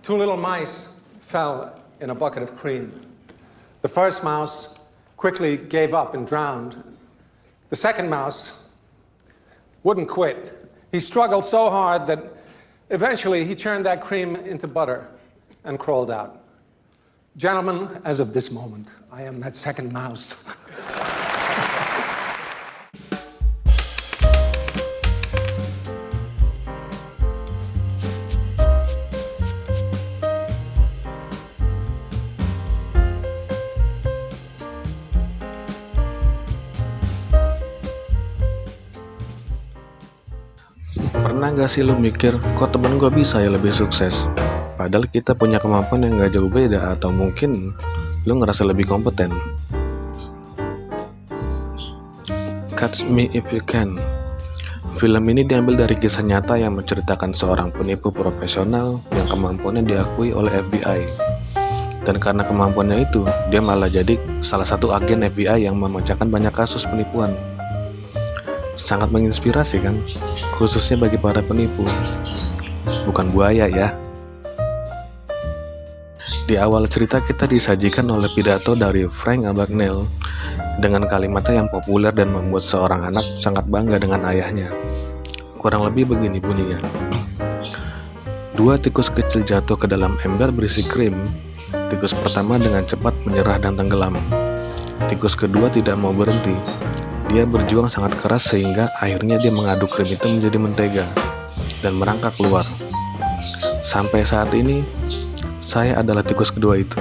Two little mice fell in a bucket of cream. The first mouse quickly gave up and drowned. The second mouse wouldn't quit. He struggled so hard that eventually he churned that cream into butter and crawled out. Gentlemen, as of this moment, I am that second mouse. Pernah gak sih lu mikir, kok temen gue bisa ya lebih sukses? Padahal kita punya kemampuan yang gak jauh beda, atau mungkin lu ngerasa lebih kompeten. Catch Me If You Can. Film ini diambil dari kisah nyata yang menceritakan seorang penipu profesional yang kemampuannya diakui oleh FBI. Dan karena kemampuannya itu, dia malah jadi salah satu agen FBI yang memecahkan banyak kasus penipuan. Sangat menginspirasi kan, khususnya bagi para penipu. Bukan buaya ya. Di awal cerita kita disajikan oleh pidato dari Frank Abagnale dengan kalimatnya yang populer dan membuat seorang anak sangat bangga dengan ayahnya. Kurang lebih begini bunyinya. Dua tikus kecil jatuh ke dalam ember berisi krim. Tikus pertama dengan cepat menyerah dan tenggelam. Tikus kedua tidak mau berhenti. Dia berjuang sangat keras sehingga akhirnya dia mengaduk krim itu menjadi mentega dan merangkak keluar. Sampai saat ini, saya adalah tikus kedua itu.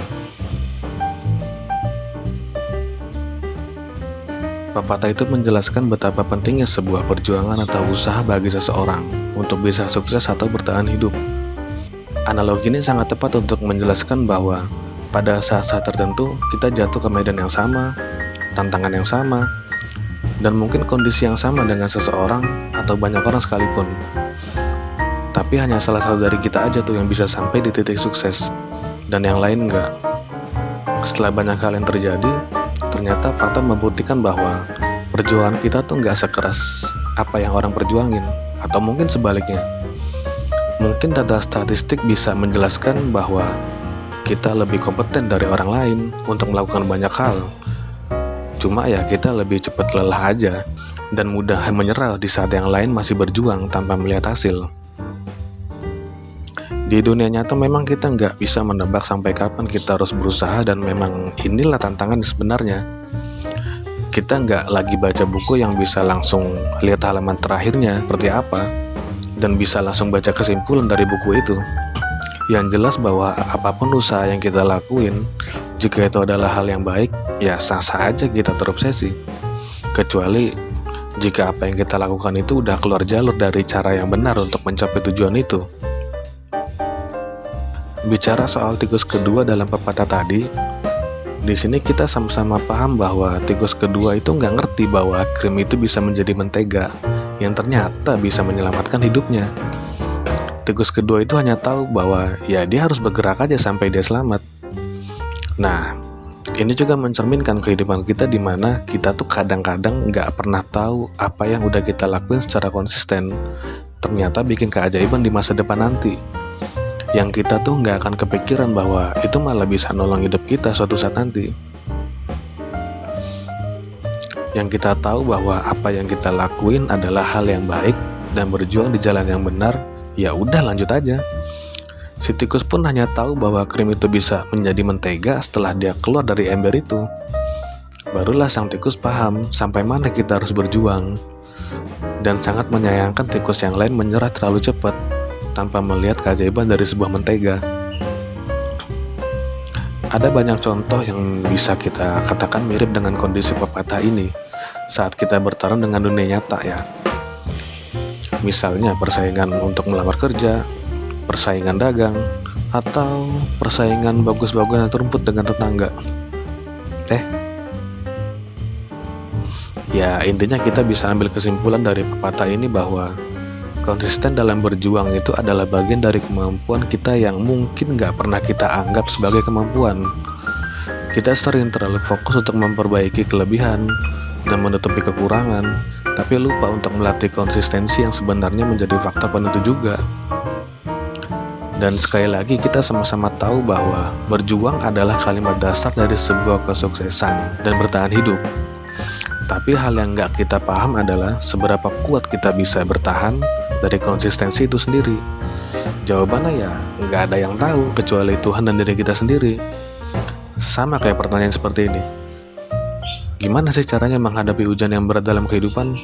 Pepatah itu menjelaskan betapa pentingnya sebuah perjuangan atau usaha bagi seseorang untuk bisa sukses atau bertahan hidup. Analogi ini sangat tepat untuk menjelaskan bahwa pada saat-saat tertentu kita jatuh ke medan yang sama, tantangan yang sama, dan mungkin kondisi yang sama dengan seseorang atau banyak orang sekalipun. Tapi hanya salah satu dari kita aja tuh yang bisa sampai di titik sukses, dan yang lain enggak. Setelah banyak hal yang terjadi, ternyata fakta membuktikan bahwa perjuangan kita tuh enggak sekeras apa yang orang perjuangin, atau mungkin sebaliknya. Mungkin data statistik bisa menjelaskan bahwa kita lebih kompeten dari orang lain untuk melakukan banyak hal. Cuma ya kita lebih cepat lelah aja dan mudah menyerah di saat yang lain masih berjuang tanpa melihat hasil. Di dunia nyata memang kita nggak bisa menebak sampai kapan kita harus berusaha, dan memang inilah tantangan sebenarnya. Kita nggak lagi baca buku yang bisa langsung lihat halaman terakhirnya seperti apa dan bisa langsung baca kesimpulan dari buku itu. Yang jelas bahwa apapun usaha yang kita lakuin, jika itu adalah hal yang baik, ya sah-sah aja kita terobsesi. Kecuali jika apa yang kita lakukan itu udah keluar jalur dari cara yang benar untuk mencapai tujuan itu. Bicara soal tikus kedua dalam pepatah tadi, di sini kita sama-sama paham bahwa tikus kedua itu nggak ngerti bahwa krim itu bisa menjadi mentega yang ternyata bisa menyelamatkan hidupnya. Tikus kedua itu hanya tahu bahwa ya dia harus bergerak aja sampai dia selamat. Nah, ini juga mencerminkan kehidupan kita di mana kita tuh kadang-kadang nggak pernah tahu apa yang udah kita lakuin secara konsisten ternyata bikin keajaiban di masa depan nanti. Yang kita tuh nggak akan kepikiran bahwa itu malah bisa nolong hidup kita suatu saat nanti. Yang kita tahu bahwa apa yang kita lakuin adalah hal yang baik dan berjuang di jalan yang benar, ya udah lanjut aja. Si tikus pun hanya tahu bahwa krim itu bisa menjadi mentega setelah dia keluar dari ember itu. Barulah sang tikus paham sampai mana kita harus berjuang, dan sangat menyayangkan tikus yang lain menyerah terlalu cepat tanpa melihat keajaiban dari sebuah mentega. Ada banyak contoh yang bisa kita katakan mirip dengan kondisi pepatah ini saat kita bertarung dengan dunia nyata ya. Misalnya persaingan untuk melamar kerja, persaingan dagang, atau persaingan bagus-bagusan atau rumput dengan tetangga. Ya intinya kita bisa ambil kesimpulan dari pepatah ini bahwa konsisten dalam berjuang itu adalah bagian dari kemampuan kita yang mungkin gak pernah kita anggap sebagai kemampuan. Kita sering terlalu fokus untuk memperbaiki kelebihan dan menutupi kekurangan, tapi lupa untuk melatih konsistensi yang sebenarnya menjadi fakta penentu juga. Dan sekali lagi kita sama-sama tahu bahwa berjuang adalah kalimat dasar dari sebuah kesuksesan dan bertahan hidup. Tapi hal yang nggak kita paham adalah seberapa kuat kita bisa bertahan dari konsistensi itu sendiri. Jawabannya ya nggak ada yang tahu kecuali Tuhan dan diri kita sendiri. Sama kayak pertanyaan seperti ini. Gimana sih caranya menghadapi ujian yang berat dalam kehidupan?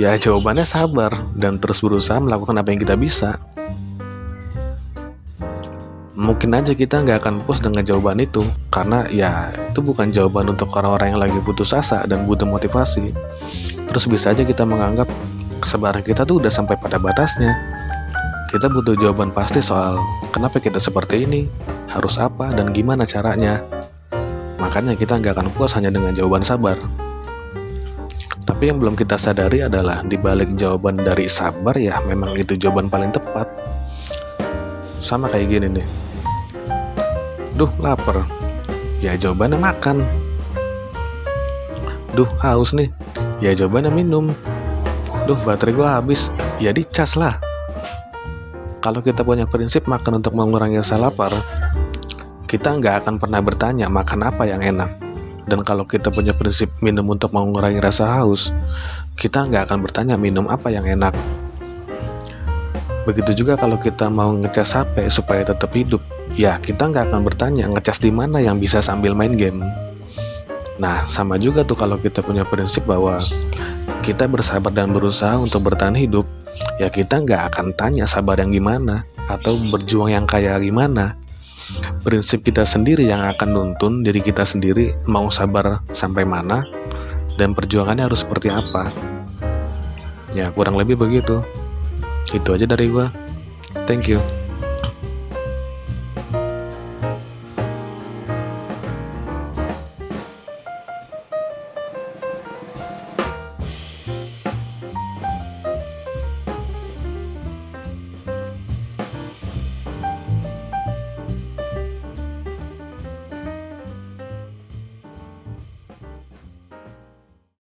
Ya jawabannya sabar dan terus berusaha melakukan apa yang kita bisa. Mungkin aja kita nggak akan puas dengan jawaban itu, karena ya itu bukan jawaban untuk orang-orang yang lagi putus asa dan butuh motivasi. Terus bisa aja kita menganggap kesabaran kita tuh udah sampai pada batasnya. Kita butuh jawaban pasti soal kenapa kita seperti ini, harus apa, dan gimana caranya. Makanya kita nggak akan puas hanya dengan jawaban sabar. Tapi yang belum kita sadari adalah di balik jawaban dari sabar ya memang itu jawaban paling tepat. Sama kayak gini nih. Duh lapar. Ya jawabannya makan. Duh haus nih. Ya jawabannya minum. Duh baterai gua habis. Ya dicas lah. Kalau kita punya prinsip makan untuk mengurangi rasa lapar, kita nggak akan pernah bertanya makan apa yang enak. Dan kalau kita punya prinsip minum untuk mengurangi rasa haus, kita nggak akan bertanya minum apa yang enak. Begitu juga kalau kita mau ngecas HP supaya tetap hidup, ya kita nggak akan bertanya ngecas di mana yang bisa sambil main game. Nah, sama juga tuh kalau kita punya prinsip bahwa kita bersabar dan berusaha untuk bertahan hidup, ya kita nggak akan tanya sabar yang gimana atau berjuang yang kayak gimana. Prinsip kita sendiri yang akan nuntun diri kita sendiri mau sabar sampai mana dan perjuangannya harus seperti apa. Ya kurang lebih begitu. Itu aja dari gua. Thank you.